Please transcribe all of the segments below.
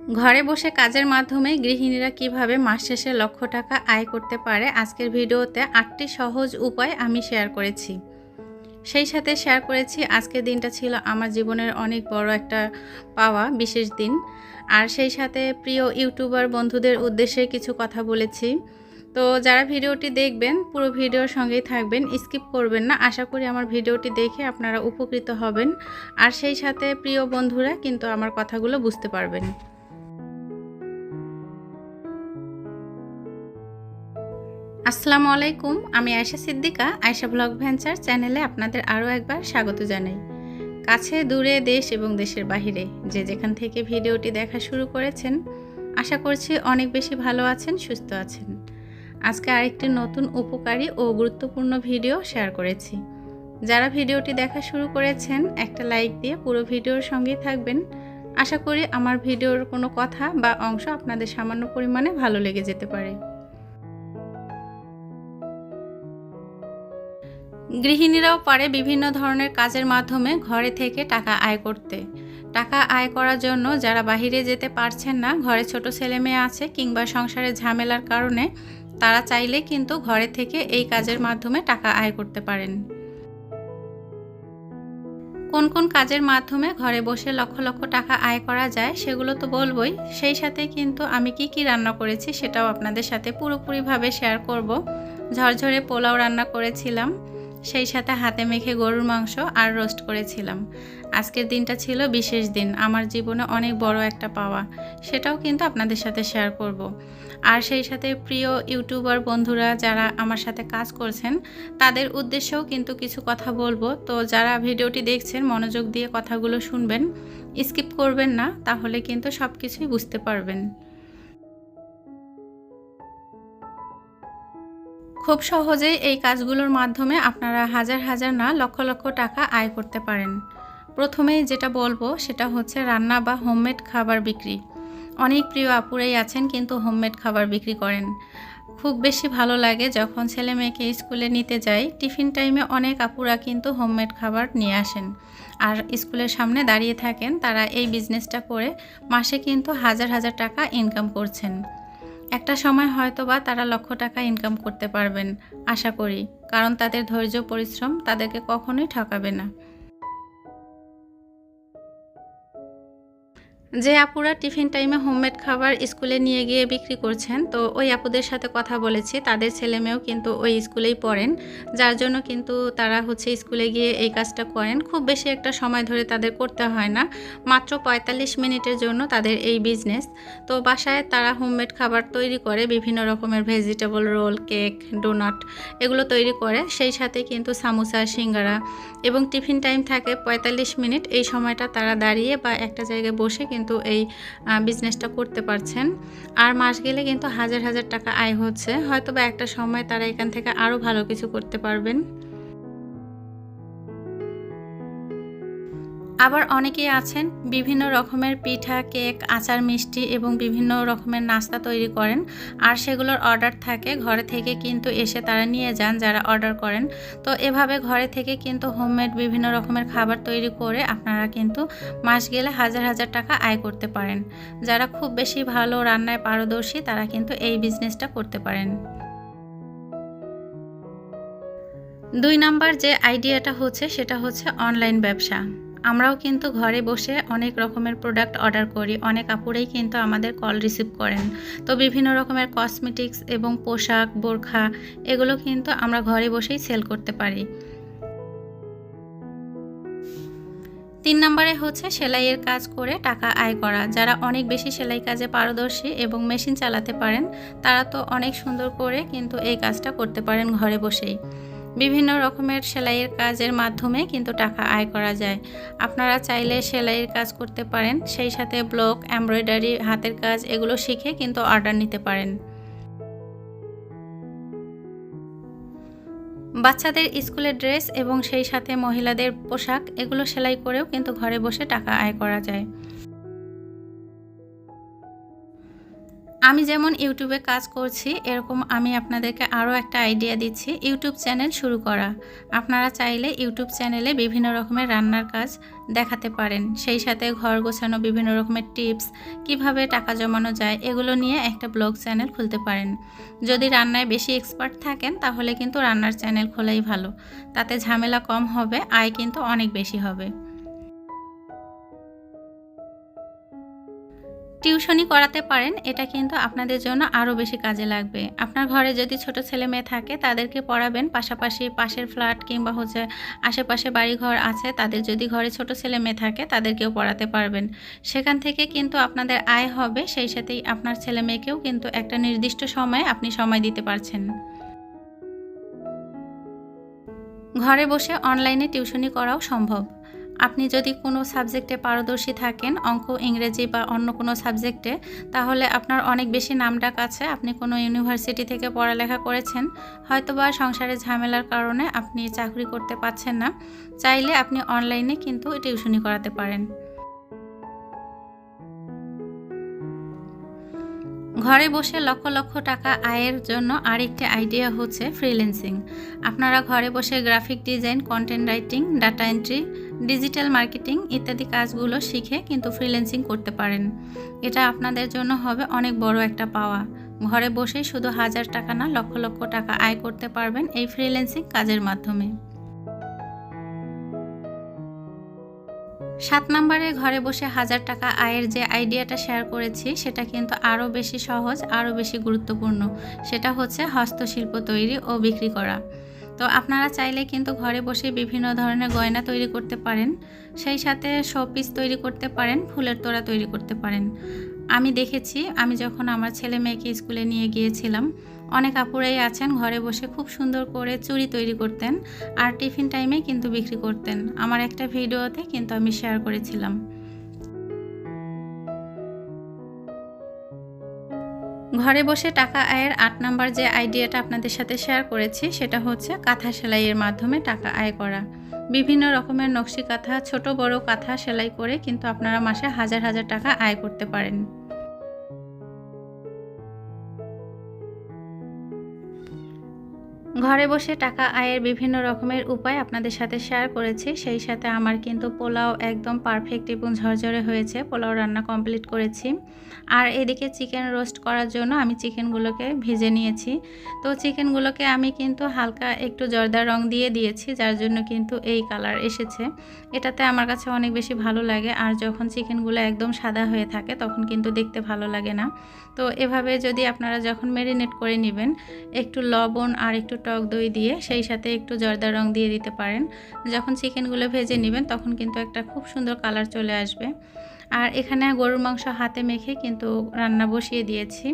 ঘরে বসে কাজের মাধ্যমে গৃহিণীরা কিভাবে মাস শেষে লক্ষ টাকা আয় করতে পারে আজকের ভিডিওতে ৮টি সহজ উপায় আমি শেয়ার করেছি। সেই সাথে শেয়ার করেছি আজকের দিনটা ছিল আমার জীবনের অনেক বড় একটা পাওয়া বিশেষ দিন। আর সেই সাথে প্রিয় ইউটিউবার বন্ধুদের উদ্দেশ্যে কিছু কথা বলেছি। তো যারা ভিডিওটি দেখবেন পুরো ভিডিওর সঙ্গেই থাকবেন, স্কিপ করবেন না। আশা করি আমার ভিডিওটি দেখে আপনারা উপকৃত হবেন। আর সেই সাথে প্রিয় বন্ধুরা কিন্তু আমার কথাগুলো বুঝতে পারবেন। আসসালামু আলাইকুম, আমি আয়েশা সিদ্দিকা। আয়েশা ব্লগ ভেঞ্চার চ্যানেলে আপনাদের আরও একবার স্বাগত জানাই। কাছে দূরে দেশ এবং দেশের বাহিরে যে যেখান থেকে ভিডিওটি দেখা শুরু করেছেন, আশা করছি অনেক বেশি ভালো আছেন, সুস্থ আছেন। আজকে আরেকটি নতুন উপকারী ও গুরুত্বপূর্ণ ভিডিও শেয়ার করেছি। যারা ভিডিওটি দেখা শুরু করেছেন একটা লাইক দিয়ে পুরো ভিডিওর সঙ্গেই থাকবেন। আশা করি আমার ভিডিওর কোনো কথা বা অংশ আপনাদের সামান্য পরিমাণে ভালো লেগে যেতে পারে। গৃহিণীরাও পারে বিভিন্ন ধরনের কাজের মাধ্যমে ঘরে থেকে টাকা আয় করতে। টাকা আয় করার জন্য যারা বাহিরে যেতে পারছেন না, ঘরে ছোট ছেলে মেয়ে আছে কিংবা সংসারের ঝামেলার কারণে তারা চাইলে কিন্তু ঘরে থেকে এই কাজের মাধ্যমে টাকা আয় করতে পারেন। কোন কোন কাজের মাধ্যমে ঘরে বসে লক্ষ লক্ষ টাকা আয় করা যায় সেগুলো তো বলবই, সেই সাথে কিন্তু আমি কি রান্না করেছি সেটাও আপনাদের সাথে পুরোপুরিভাবে শেয়ার করব। ঝরঝরে পোলাও রান্না করেছিলাম, সেই সাথে হাতে মেখে গরুর মাংস আর রোস্ট করেছিলাম। আজকের দিনটা ছিল বিশেষ দিন, আমার জীবনে অনেক বড় একটা পাওয়া, সেটাও কিন্তু আপনাদের সাথে শেয়ার করব। আর সেই সাথে প্রিয় ইউটিউবার বন্ধুরা যারা আমার সাথে কাজ করছেন তাদের উদ্দেশ্যেও কিন্তু কিছু কথা বলবো। তো যারা ভিডিওটি দেখছেন মনোযোগ দিয়ে কথাগুলো শুনবেন, স্কিপ করবেন না, তাহলে কিন্তু সব কিছুই বুঝতে পারবেন। খুব সহজেই এই কাজগুলোর মাধ্যমে আপনারা হাজার হাজার না লক্ষ লক্ষ টাকা আয় করতে পারেন। প্রথমেই যেটা বলবো সেটা হচ্ছে রান্না বা হোমমেড খাবার বিক্রি। অনেক প্রিয় আপুরাই আছেন কিন্তু হোমমেড খাবার বিক্রি করেন। খুব বেশি ভালো লাগে যখন ছেলে মেয়েকে স্কুলে নিতে যাই, টিফিন টাইমে অনেক আপুরা কিন্তু হোমমেড খাবার নিয়ে আসেন আর স্কুলের সামনে দাঁড়িয়ে থাকেন। তারা এই বিজনেসটা করে মাসে কিন্তু হাজার হাজার টাকা ইনকাম করছেন। একটা সময় হয়তো বা তারা লক্ষ টাকা ইনকাম করতে পারবেন আশা করি, কারণ তাদের ধৈর্য পরিশ্রম তাদেরকে কখনোই ঠকাবে না। যে আপুরা টিফিন টাইমে হোমমেড খাবার স্কুলে নিয়ে গিয়ে বিক্রি করছেন, তো ওই আপুদের সাথে কথা বলেছি, তাদের ছেলেমেয়েও কিন্তু ওই স্কুলেই পড়েন, যার জন্য কিন্তু তারা স্কুলে গিয়ে এই কাজটা করেন। খুব বেশি একটা সময় ধরে তাদের করতে হয় না, মাত্র ৪৫ মিনিটের জন্য তাদের এই বিজনেস। তো বাসায় তারা হোমমেড খাবার তৈরি করে, বিভিন্ন রকমের ভেজিটেবল রোল, কেক, ডোনাট এগুলো তৈরি করে, সেই সাথে কিন্তু সামোসা, সিঙ্গারা, এবং টিফিন টাইম থাকে ৪৫ মিনিট। এই সময়টা তারা দাঁড়িয়ে বা একটা জায়গায় বসে কিন্তু এই বিজনেসটা করতে পারছেন। আর মাস গেলে কিন্তু হাজার হাজার টাকা আয় হচ্ছে, হয়তো বা একটা সময় তারা এখান থেকে আরও ভালো কিছু করতে পারবেন। আবার অনেকেই আছেন বিভিন্ন রকমের পিঠা, কেক, আচার, মিষ্টি এবং বিভিন্ন রকমের নাস্তা তৈরি করেন, আর সেগুলোর অর্ডার থাকে, ঘরে থেকে কিন্তু এসে তারা নিয়ে যান যারা অর্ডার করেন। তো এভাবে ঘরে থেকে কিন্তু হোমমেড বিভিন্ন রকমের খাবার তৈরি করে আপনারা কিন্তু মাস গেলে হাজার হাজার টাকা আয় করতে পারেন। যারা খুব বেশি ভালো রান্নায় পারদর্শী তারা কিন্তু এই বিজনেসটা করতে পারেন। ২ নাম্বার যে আইডিয়াটা হচ্ছে সেটা হচ্ছে অনলাইন ব্যবসা। আমরাও কিন্তু ঘরে বসে অনেক রকমের প্রোডাক্ট অর্ডার করি, অনেক আপুরাই কিন্তু আমাদের কল রিসিভ করেন। তো বিভিন্ন রকমের কসমেটিক্স এবং পোশাক, বোরখা এগুলো কিন্তু আমরা ঘরে বসেই সেল করতে পারি। ৩ নাম্বারে হচ্ছে সেলাইয়ের কাজ করে টাকা আয় করা। যারা অনেক বেশি সেলাই কাজে পারদর্শী এবং মেশিন চালাতে পারেন তারা তো অনেক সুন্দর করে কিন্তু এই কাজটা করতে পারেন ঘরে বসেই। বিভিন্ন রকমের সেলাইয়ের কাজের মাধ্যমে কিন্তু টাকা আয় করা যায়। আপনারা চাইলে সেলাইয়ের কাজ করতে পারেন, সেই সাথে ব্লক, এমব্রয়ডারি, হাতের কাজ এগুলো শিখে কিন্তু অর্ডার নিতে পারেন। বাচ্চাদের স্কুলের ড্রেস এবং সেই সাথে মহিলাদের পোশাক এগুলো সেলাই করেও কিন্তু ঘরে বসে টাকা আয় করা যায়। আমি যেমন ইউটিউবে কাজ করছি, এরকম আমি আপনাদেরকে আরও একটা আইডিয়া দিচ্ছি ইউটিউব চ্যানেল শুরু করা। আপনারা চাইলে ইউটিউব চ্যানেলে বিভিন্ন রকমের রান্নার কাজ দেখাতে পারেন। সেই সাথে ঘর গোছানো বিভিন্ন রকমের টিপস, কিভাবে টাকা জমানো যায়, এগুলো নিয়ে একটা ব্লগ চ্যানেল খুলতে পারেন। যদি রান্নায় বেশি এক্সপার্ট থাকেন তাহলে কিন্তু রান্নার চ্যানেল খোলাই ভালো। তাতে ঝামেলা কম হবে, আয় কিন্তু অনেক বেশি হবে। টিউশনি করাতে পারেন, এটা কিন্তু আপনাদের জন্য আরও বেশি কাজে লাগবে। আপনার ঘরে যদি ছোট ছেলে মেয়ে থাকে তাদেরকে পড়াবেন, পাশাপাশি পাশের ফ্ল্যাট কিংবা আশেপাশে বাড়িঘর আছে, তাদের যদি ঘরে ছোট ছেলে মেয়ে থাকে তাদেরকেও পড়াতে পারবেন। সেখান থেকে কিন্তু আপনাদের আয় হবে, সেই সাথেই আপনার ছেলে মেয়েকেও কিন্তু একটা নির্দিষ্ট সময়ে আপনি সময় দিতে পারছেন। ঘরে বসে অনলাইনে টিউশনি করাও সম্ভব। আপনি যদি কোনো সাবজেক্টে পারদর্শী থাকেন, অঙ্ক, ইংরেজি বা অন্য কোনো সাবজেক্টে, তাহলে আপনার অনেক বেশি নামডাক আছে, আপনি কোনো ইউনিভার্সিটি থেকে পড়ালেখা করেছেন, হয়তোবা সংসারের ঝামেলার কারণে আপনি চাকরি করতে পারছেন না, চাইলে আপনি অনলাইনে কিন্তু টিউশনি করাতে পারেন। ঘরে বসে লক্ষ লক্ষ টাকা আয়ের জন্য আরেকটি আইডিয়া হচ্ছে ফ্রিল্যান্সিং। আপনারা ঘরে বসে graphic design, content writing, data entry, digital marketing ইত্যাদি কাজগুলো শিখে কিন্তু ফ্রিল্যান্সিং করতে পারেন। এটা আপনাদের জন্য হবে অনেক বড় একটা পাওয়া। ঘরে বসেই শুধু হাজার টাকা না, লক্ষ লক্ষ টাকা আয় করতে পারবেন এই ফ্রিল্যান্সিং কাজের মাধ্যমে। 7 নম্বরে ঘরে বসে হাজার টাকা আয়ের যে আইডিয়াটা শেয়ার করেছি, সেটা কিন্তু আরও বেশি সহজ, আরও বেশি গুরুত্বপূর্ণ। সেটা হচ্ছে হস্তশিল্প তৈরি ও বিক্রি করা। তো আপনারা চাইলে কিন্তু ঘরে বসে বিভিন্ন ধরনের গয়না তৈরি করতে পারেন, সেই সাথে শোপিস তৈরি করতে পারেন, ফুলের তোড়া তৈরি করতে পারেন। আমি দেখেছি, আমি যখন আমার ছেলে মেয়েকে স্কুলে নিয়ে গিয়েছিলাম, অনেক আপুরাই আছেন ঘরে বসে খুব সুন্দর করে চুড়ি তৈরি করতেন আর টিফিন টাইমে কিন্তু বিক্রি করতেন। আমার একটা ভিডিওতে কিন্তু আমি শেয়ার করেছিলাম। ঘরে বসে টাকা আয়ের 8 নাম্বার যে আইডিয়াটা আপনাদের সাথে শেয়ার করেছি, সেটা হচ্ছে কাঁথা সেলাইয়ের মাধ্যমে টাকা আয় করা। বিভিন্ন রকমের নকশি কাঁথা, ছোট বড় কাঁথা সেলাই করে কিন্তু আপনারা মাসে হাজার হাজার টাকা আয় করতে পারেন। ঘরে বসে টাকা আয়ের বিভিন্ন রকমের উপায় আপনাদের সাথে শেয়ার করেছি। সেই সাথে আমার কিন্তু পোলাও একদম পারফেক্ট এবং ঝরঝরে হয়েছে। পোলাও রান্না কমপ্লিট করেছি। আর এদিকে চিকেন রোস্ট করার জন্য আমি চিকেনগুলোকে ভেজে নিয়েছি। তো চিকেনগুলোকে আমি কিন্তু হালকা একটু জর্দা রং দিয়ে দিয়েছি, যার জন্য কিন্তু এই কালার এসেছে। এটাতে আমার কাছে অনেক বেশি ভালো লাগে। আর যখন চিকেনগুলো একদম সাদা হয়ে থাকে তখন কিন্তু দেখতে ভালো লাগে না। তো এভাবে যদি আপনারা যখন ম্যারিনেট করে নেবেন, একটু লবণ আর একটু টক দই দিয়ে, সেই সাথে একটু জর্দা রং দিয়ে দিতে পারেন। যখন চিকেনগুলো ভেজে নেবেন তখন কিন্তু একটা খুব সুন্দর কালার চলে আসবে। আর এখানে গরুর মাংস হাতে মেখে কিন্তু রান্না বসিয়ে দিয়েছি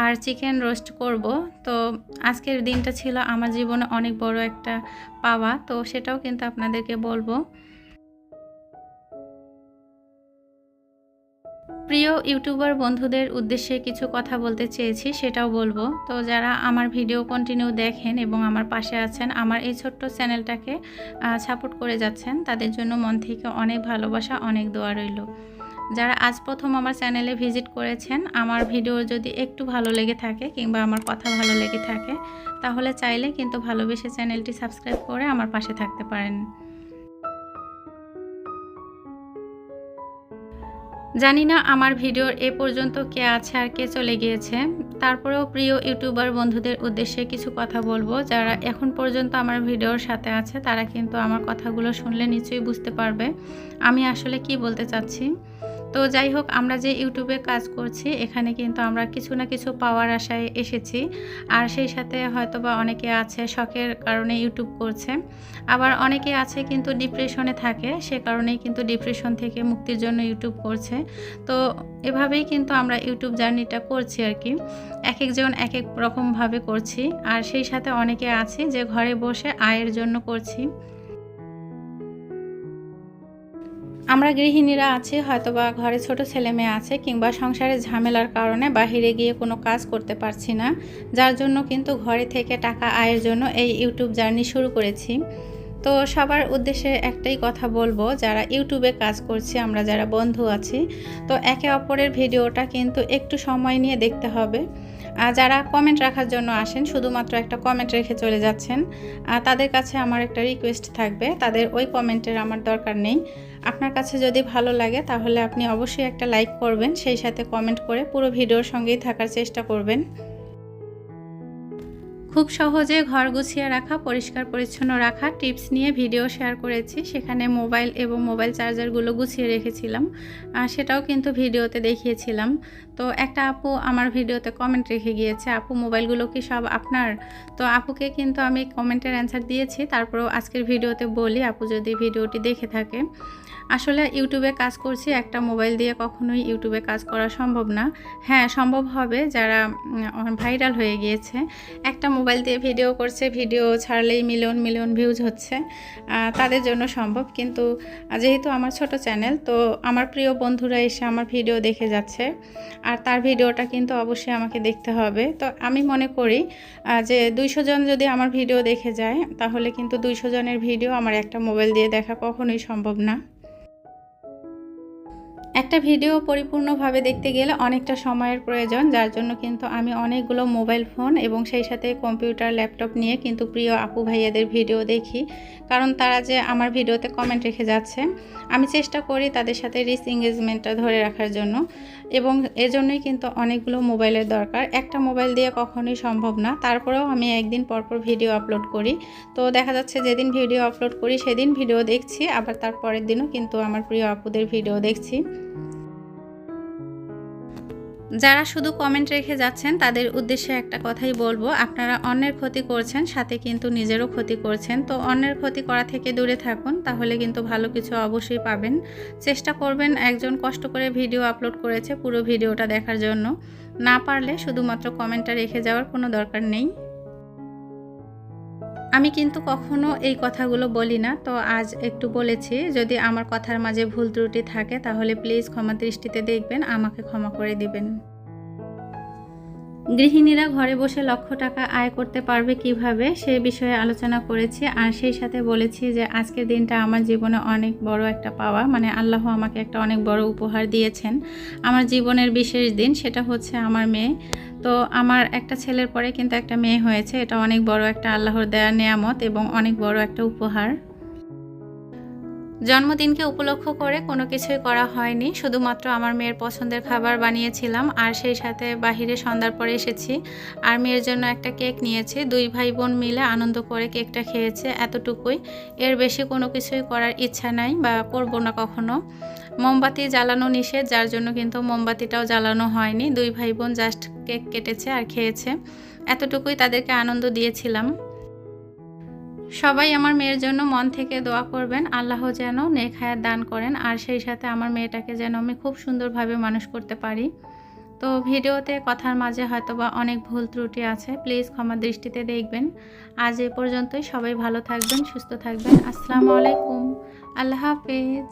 আর চিকেন রোস্ট করব। তো আজকের দিনটা ছিল আমার জীবনে অনেক বড় একটা পাওয়া, তো সেটাও কিন্তু আপনাদেরকে বলবো। প্রিয় ইউটিউবার বন্ধুদের উদ্দেশ্যে কিছু কথা বলতে চেয়েছি, সেটাও বলবো। তো যারা আমার ভিডিও কন্টিনিউ দেখেন এবং আমার পাশে আছেন, আমার এই ছোট্ট চ্যানেলটাকে সাপোর্ট করে যাচ্ছেন, তাদের জন্য মন থেকে অনেক ভালোবাসা, অনেক দোয়া রইল। যারা আজ প্রথম আমার চ্যানেলে ভিজিট করেছেন, আমার ভিডিও যদি একটু ভালো লেগে থাকে কিংবা আমার কথা ভালো লেগে থাকে, তাহলে চাইলে কিন্তু ভালোবেসে চ্যানেলটি সাবস্ক্রাইব করে আমার পাশে থাকতে পারেন। জানি না আমার ভিডিওর এ পর্যন্ত কে আছে আর কে চলে গিয়েছে। তারপরেও প্রিয় ইউটিউবার বন্ধুদের উদ্দেশ্যে কিছু কথা বলবো। যারা এখন পর্যন্ত আমার ভিডিওর সাথে আছে, তারা কিন্তু আমার কথাগুলো শুনলে নিশ্চয়ই বুঝতে পারবে আমি আসলে কি বলতে চাচ্ছি। তো যাই হোক, আমরা যে ইউটিউবে কাজ করছি, এখানে কিন্তু আমরা কিছু না কিছু পাওয়ার আশায় এসেছি। আর সেই সাথে হয়তোবা অনেকে আছে শখের কারণে ইউটিউব করছে, আবার অনেকে আছে কিন্তু ডিপ্রেশনে থাকে, সে কারণেই কিন্তু ডিপ্রেশন থেকে মুক্তির জন্য ইউটিউব করছে। তো এভাবেই কিন্তু আমরা ইউটিউব জার্নিটা করছি আর কি। এক একজন এক এক রকমভাবে করছি। আর সেই সাথে অনেকে আছে যে ঘরে বসে আয়ের জন্য করছি। আমরা গৃহিণীরা আছি, হয়তোবা ঘরে ছোট ছেলে মেয়ে আছে কিংবা সংসারের ঝামেলার কারণে বাহিরে গিয়ে কোনো কাজ করতে পারছি না, যার জন্য কিন্তু ঘরে থেকে টাকা আয়ের জন্য এই ইউটিউব জার্নি শুরু করেছি। তো সবার উদ্দেশ্যে একটাই কথা বলবো, যারা ইউটিউবে কাজ করছি, আমরা যারা বন্ধু আছি, তো একে অপরের ভিডিওটা কিন্তু একটু সময় নিয়ে দেখতে হবে। যারা কমেন্ট রাখার জন্য আসেন, শুধুমাত্র একটা কমেন্ট রেখে চলে যাচ্ছেন, তাদের কাছে আমার একটা রিকোয়েস্ট থাকবে, তাদের ওই কমেন্টের আমার দরকার নেই। আপনার কাছে যদি ভালো লাগে তাহলে আপনি অবশ্যই একটা লাইক করবেন, সেই সাথে কমেন্ট করে পুরো ভিডিওর সঙ্গেই থাকার চেষ্টা করবেন। খুব সহজে ঘর গুছিয়ে রাখা, পরিষ্কার পরিচ্ছন্ন রাখা টিপস নিয়ে ভিডিও শেয়ার করেছি। সেখানে মোবাইল এবং মোবাইল চার্জারগুলো গুছিয়ে রেখেছিলাম, সেটাও কিন্তু ভিডিওতে দেখিয়েছিলাম। তো একটা আপু আমার ভিডিওতে কমেন্ট রেখে গিয়েছে, আপু মোবাইলগুলো কি সব আপনার? তো আপুকে কিন্তু আমি কমেন্টের অ্যান্সার দিয়েছি, তারপরেও আজকের ভিডিওতে বলি, আপু যদি ভিডিওটি দেখে থাকে। আসলে ইউটিউবে কাজ করছি, একটা মোবাইল দিয়ে কখনোই ইউটিউবে কাজ করা সম্ভব না। হ্যাঁ, সম্ভব হবে যারা ভাইরাল হয়ে গিয়েছে, একটা মোবাইল দিয়ে ভিডিও করছে, ভিডিও ছাড়লেই মিলিয়ন মিলিয়ন ভিউজ হচ্ছে, তাদের জন্য সম্ভব। কিন্তু যেহেতু আমার ছোট চ্যানেল, তো আমার প্রিয় বন্ধুরা এসে আমার ভিডিও দেখে যাচ্ছে, আর তার ভিডিওটা কিন্তু অবশ্যই আমাকে দেখতে হবে। তো আমি মনে করি যে 200 জন যদি আমার ভিডিও দেখে যায়, তাহলে কিন্তু 200 জনের ভিডিও আমার একটা মোবাইল দিয়ে দেখা কখনোই সম্ভব না। একটা ভিডিও পরিপূর্ণভাবে দেখতে গেলে অনেকটা সময়ের প্রয়োজন, যার জন্য কিন্তু আমি অনেকগুলো মোবাইল ফোন এবং সেই সাথে কম্পিউটার, ল্যাপটপ নিয়ে কিন্তু প্রিয় আপু ভাইয়াদের ভিডিও দেখি, কারণ তারা যে আমার ভিডিওতে কমেন্ট রেখে যাচ্ছে, আমি চেষ্টা করি তাদের সাথে রিচ এঙ্গেজমেন্টটা ধরে রাখার জন্য, এবং এজন্যই কিন্তু অনেকগুলো মোবাইলের দরকার। একটা মোবাইল দিয়ে কখনোই সম্ভব না, তারপরেও আমি একদিন পরপর ভিডিও আপলোড করি। তো দেখা যাচ্ছে যেদিন ভিডিও আপলোড করি সেদিন ভিডিও দেখছি, আবার তার পরের দিনও কিন্তু আমার প্রিয় আপুদের ভিডিও দেখছি। যারা শুধু কমেন্ট রেখে যাচ্ছেন তাদের উদ্দেশ্যে একটা কথাই বলবো, আপনারা অন্যের ক্ষতি করছেন, সাথে কিন্তু নিজেরও ক্ষতি করছেন। তো অন্যের ক্ষতি করা থেকে দূরে থাকুন, তাহলে কিন্তু ভালো কিছু অবশ্যই পাবেন। চেষ্টা করবেন, একজন কষ্ট করে ভিডিও আপলোড করেছে, পুরো ভিডিওটা দেখার জন্য। না পারলে শুধুমাত্র কমেন্টটা রেখে যাওয়ার কোনো দরকার নেই। আমি কিন্তু কখনো এই কথাগুলো বলি না, তো আজ একটু বলেছি। যদি আমার কথার মাঝে ভুল ত্রুটি থাকে তাহলে প্লিজ ক্ষমা দৃষ্টিতে দেখবেন, আমাকে ক্ষমা করে দিবেন। গৃহিণীরা ঘরে বসে লক্ষ টাকা আয় করতে পারবে কিভাবে, সে বিষয়ে আলোচনা করেছি, আর সেই সাথে বলেছি যে আজকের দিনটা আমার জীবনে অনেক বড় একটা পাওয়া, মানে আল্লাহ আমাকে একটা অনেক বড় উপহার দিয়েছেন। আমার জীবনের বিশেষ দিন, সেটা হচ্ছে আমার মেয়ে। তো আমার একটা ছেলের পরে কিন্তু একটা মেয়ে হয়েছে, এটা অনেক বড় একটা আল্লাহর দেয়া নেয়ামত এবং অনেক বড় একটা উপহার। জন্মদিনকে উপলক্ষ করে কোনো কিছুই করা হয়নি, শুধুমাত্র আমার মেয়ের পছন্দের খাবার বানিয়েছিলাম, আর সেই সাথে বাহিরে সন্ধ্যার পরে এসেছি আর মেয়ের জন্য একটা কেক নিয়েছি। 2 ভাই বোন মিলে আনন্দ করে কেকটা খেয়েছে, এতটুকুই। এর বেশি কোনো কিছুই করার ইচ্ছা নাই বা করব না কখনো। মোমবাতি জ্বালানো নিষেধ, যার জন্য কিন্তু মোমবাতিটাও জ্বালানো হয়নি। 2 ভাই বোন জাস্ট কেক কেটেছে আর খেয়েছে, এতটুকুই তাদেরকে আনন্দ দিয়েছিলাম। সবাই আমার মেয়ের জন্য মন থেকে দোয়া করবেন, আল্লাহ যেন নেক হায়াত দান করেন, আর সেই সাথে আমার মেয়েটাকে যেন আমি খুব সুন্দরভাবে মানুষ করতে পারি। তো ভিডিওতে কথার মাঝে হয়তোবা অনেক ভুল ত্রুটি আছে, প্লিজ ক্ষমা দৃষ্টিতে দেখবেন। আজ এ পর্যন্তই, সবাই ভালো থাকবেন, সুস্থ থাকবেন। আসসালামু আলাইকুম, আল্লাহ হাফেজ।